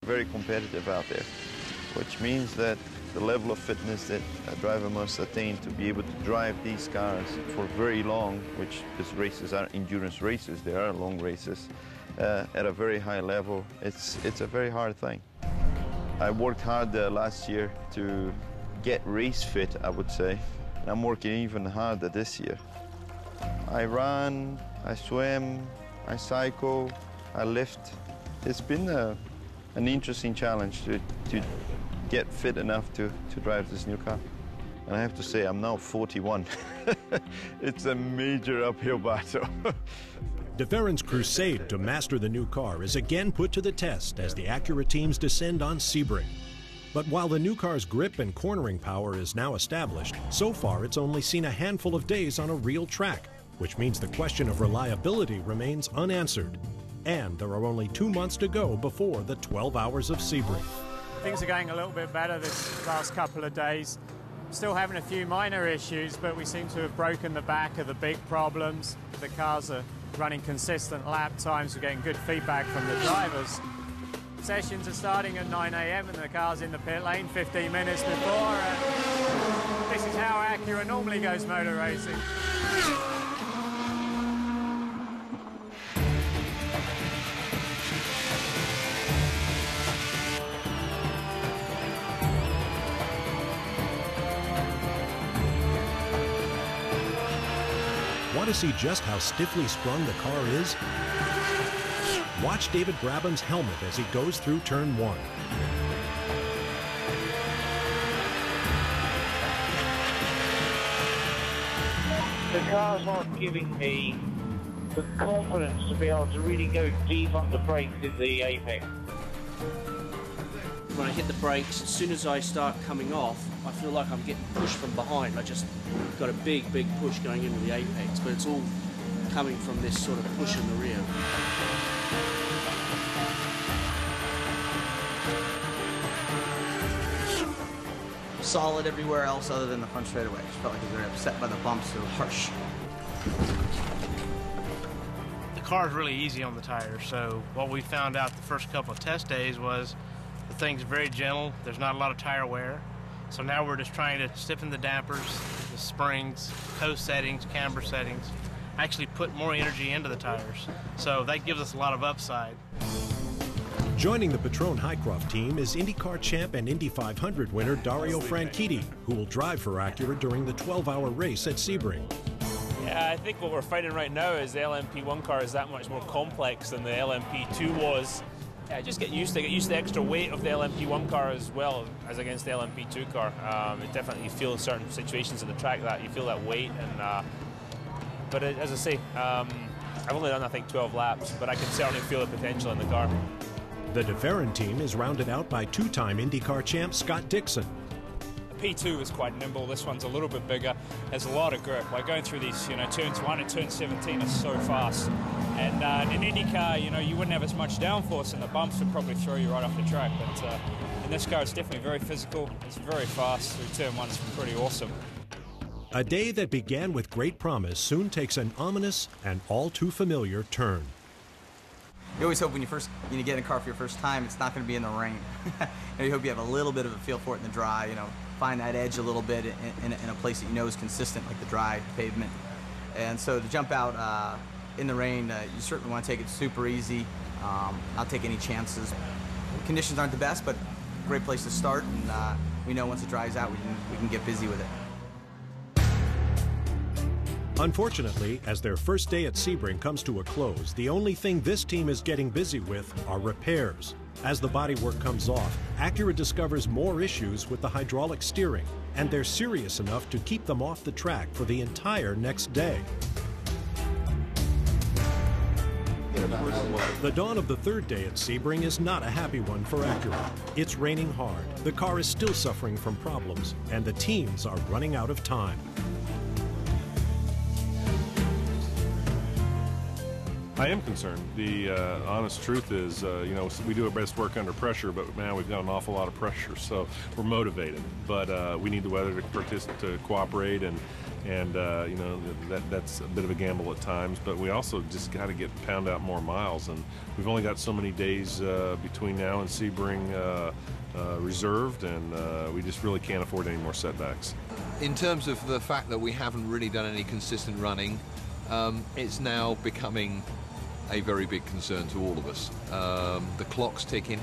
very competitive out there, which means that the level of fitness that a driver must attain to be able to drive these cars for very long, which these races are endurance races, they are long races, at a very high level, it's a very hard thing. I worked hard last year to get race fit, I would say, and I'm working even harder this year. I run, I swim, I cycle, I lift. It's been an interesting challenge to get fit enough to drive this new car. And I have to say, I'm now 41. It's a major uphill battle. de Ferran's crusade to master the new car is again put to the test as the Acura teams descend on Sebring. But while the new car's grip and cornering power is now established, so far it's only seen a handful of days on a real track, which means the question of reliability remains unanswered. And there are only 2 months to go before the 12 hours of Sebring. Things are going a little bit better this last couple of days. Still having a few minor issues, but we seem to have broken the back of the big problems. The cars are running consistent lap times. We're getting good feedback from the drivers. Sessions are starting at 9 a.m. and the car's in the pit lane 15 minutes before. This is how Acura normally goes motor racing. Want to see just how stiffly sprung the car is? Watch David Brabham's helmet as he goes through turn 1. The car's not giving me the confidence to be able to really go deep on the brakes in the apex. When I hit the brakes, as soon as I start coming off, I feel like I'm getting pushed from behind. I just got a big push going into the apex, but it's all coming from this sort of push in the rear. Solid everywhere else other than the front straightaway. Just felt like they were upset by the bumps, so harsh. The car is really easy on the tires, so what we found out the first couple of test days was the thing's very gentle. There's not a lot of tire wear. So now we're just trying to stiffen the dampers, the springs, toe settings, camber settings, actually put more energy into the tires. So that gives us a lot of upside. Joining the Patrón Highcroft team is IndyCar champ and Indy 500 winner Dario Franchitti, who will drive for Acura during the 12-hour race at Sebring. Yeah, I think what we're finding right now is the LMP1 car is that much more complex than the LMP2 was. Yeah, just get used to the extra weight of the LMP1 car as well as against the LMP2 car. It definitely, you feel in certain situations of the track that you feel that weight. And but as I say, I've only done I think 12 laps, but I can certainly feel the potential in the car. The de Ferran team is rounded out by two-time IndyCar champ Scott Dixon. The P2 is quite nimble. This one's a little bit bigger. Has a lot of grip. Like going through these, turns 1 and turn 17 is so fast. And in an IndyCar, you wouldn't have as much downforce, and the bumps would probably throw you right off the track. But in this car, it's definitely very physical. It's very fast. Through turn 1, it's pretty awesome. A day that began with great promise soon takes an ominous and all too familiar turn. You always hope when you first get in a car for your first time, it's not going to be in the rain. You hope you have a little bit of a feel for it in the dry. Find that edge a little bit in a place that you know is consistent, like the dry pavement. And so to jump out in the rain, you certainly want to take it super easy, not take any chances. Conditions aren't the best, but great place to start, and we know once it dries out, we can get busy with it. Unfortunately, as their first day at Sebring comes to a close, the only thing this team is getting busy with are repairs. As the bodywork comes off, Acura discovers more issues with the hydraulic steering, and they're serious enough to keep them off the track for the entire next day. The dawn of the third day at Sebring is not a happy one for Acura. It's raining hard, the car is still suffering from problems, and the teams are running out of time. I am concerned. The honest truth is, we do our best work under pressure, but man, we've got an awful lot of pressure, so we're motivated. But we need the weather to cooperate, and And you know, that's a bit of a gamble at times, but we also just got to pound out more miles, and we've only got so many days between now and Sebring reserved, and we just really can't afford any more setbacks. In terms of the fact that we haven't really done any consistent running, it's now becoming a very big concern to all of us. The clock's ticking.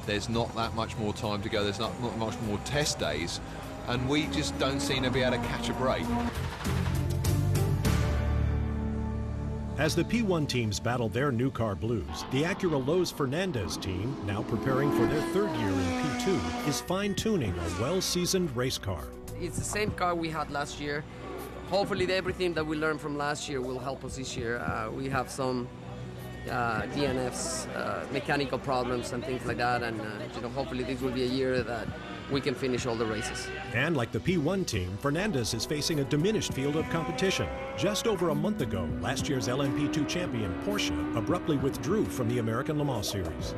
There's not that much more time to go. There's not much more test days, and we just don't seem to be able to catch a break. As the P1 teams battle their new car blues, the Acura Lowe's Fernandez team, now preparing for their third year in P2, is fine-tuning a well-seasoned race car. It's the same car we had last year. Hopefully everything that we learned from last year will help us this year. We have some DNFs, mechanical problems and things like that, and you know, hopefully this will be a year that we can finish all the races. And like the P1 team, Fernandez is facing a diminished field of competition. Just over a month ago, last year's LMP2 champion Porsche abruptly withdrew from the American Le Mans Series.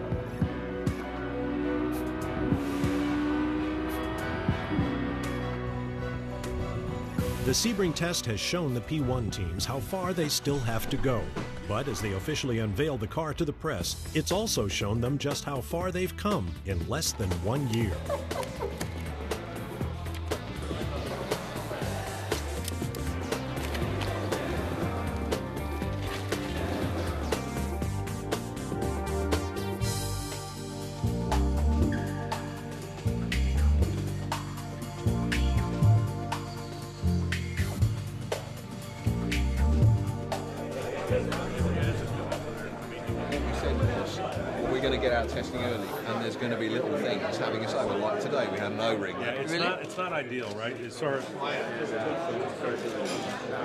The Sebring test has shown the P1 teams how far they still have to go. But as they officially unveiled the car to the press, it's also shown them just how far they've come in less than 1 year. We're going to get out testing early, and there's going to be little things having us over. Like today, we had no ring. Yeah, it's not ideal, right? As far as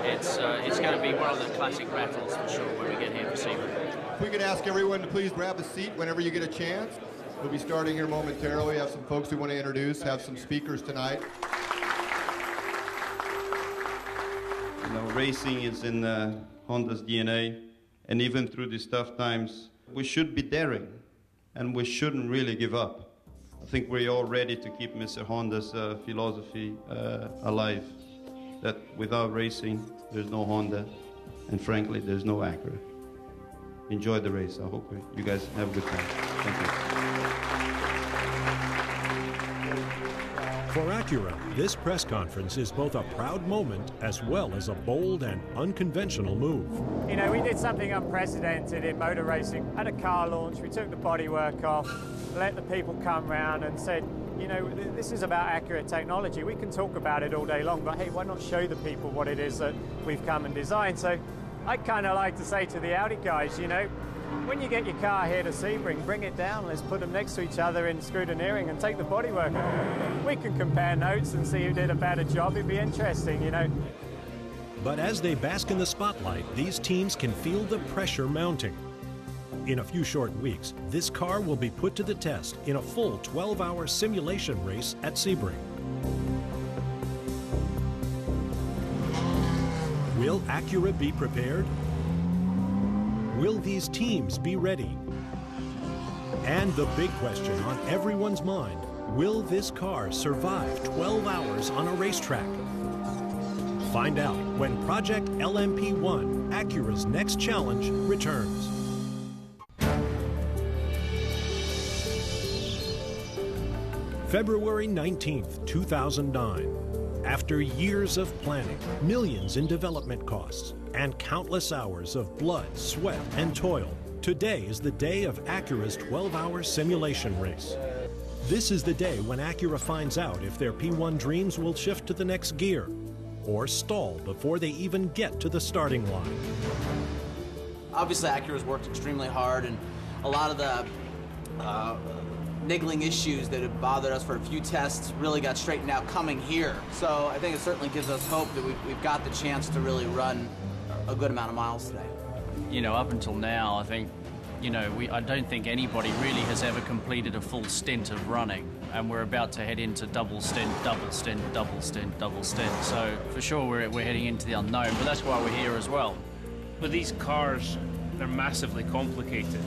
It's going to be one of the classic battles for sure when we get here for Sebring. If we could ask everyone to please grab a seat whenever you get a chance. We'll be starting here momentarily. We have some folks we want to introduce, have some speakers tonight. You know, racing is in Honda's DNA, and even through these tough times, we should be daring, and we shouldn't really give up. I think we're all ready to keep Mr. Honda's philosophy alive, that without racing, there's no Honda, and frankly, there's no Acura. Enjoy the race. I hope you guys have a good time. Thank you. For Acura, this press conference is both a proud moment as well as a bold and unconventional move. You know, we did something unprecedented in motor racing. At a car launch, we took the bodywork off, let the people come round and said, you know, this is about accurate technology. We can talk about it all day long, but hey, why not show the people what it is that we've come and designed? So I kind of like to say to the Audi guys, you know, when you get your car here to Sebring, bring it down, let's put them next to each other in scrutineering and take the bodywork off. We can compare notes and see who did a better job. It'd be interesting, you know. But as they bask in the spotlight, these teams can feel the pressure mounting. In a few short weeks, this car will be put to the test in a full 12-hour simulation race at Sebring. Will Acura be prepared? Will these teams be ready? And the big question on everyone's mind, will this car survive 12 hours on a racetrack? Find out when Project LMP1, Acura's next challenge, returns. February 19th, 2009. After years of planning, millions in development costs, and countless hours of blood, sweat, and toil, today is the day of Acura's 12-hour simulation race. This is the day when Acura finds out if their P1 dreams will shift to the next gear or stall before they even get to the starting line. Obviously, Acura's worked extremely hard, and a lot of the niggling issues that have bothered us for a few tests really got straightened out coming here. So I think it certainly gives us hope that we've got the chance to really run a good amount of miles today. You know, up until now, I think, you know, I don't think anybody really has ever completed a full stint of running, and we're about to head into double stint, double stint, double stint, double stint. So for sure we're heading into the unknown, but that's why we're here as well. But these cars, they're massively complicated.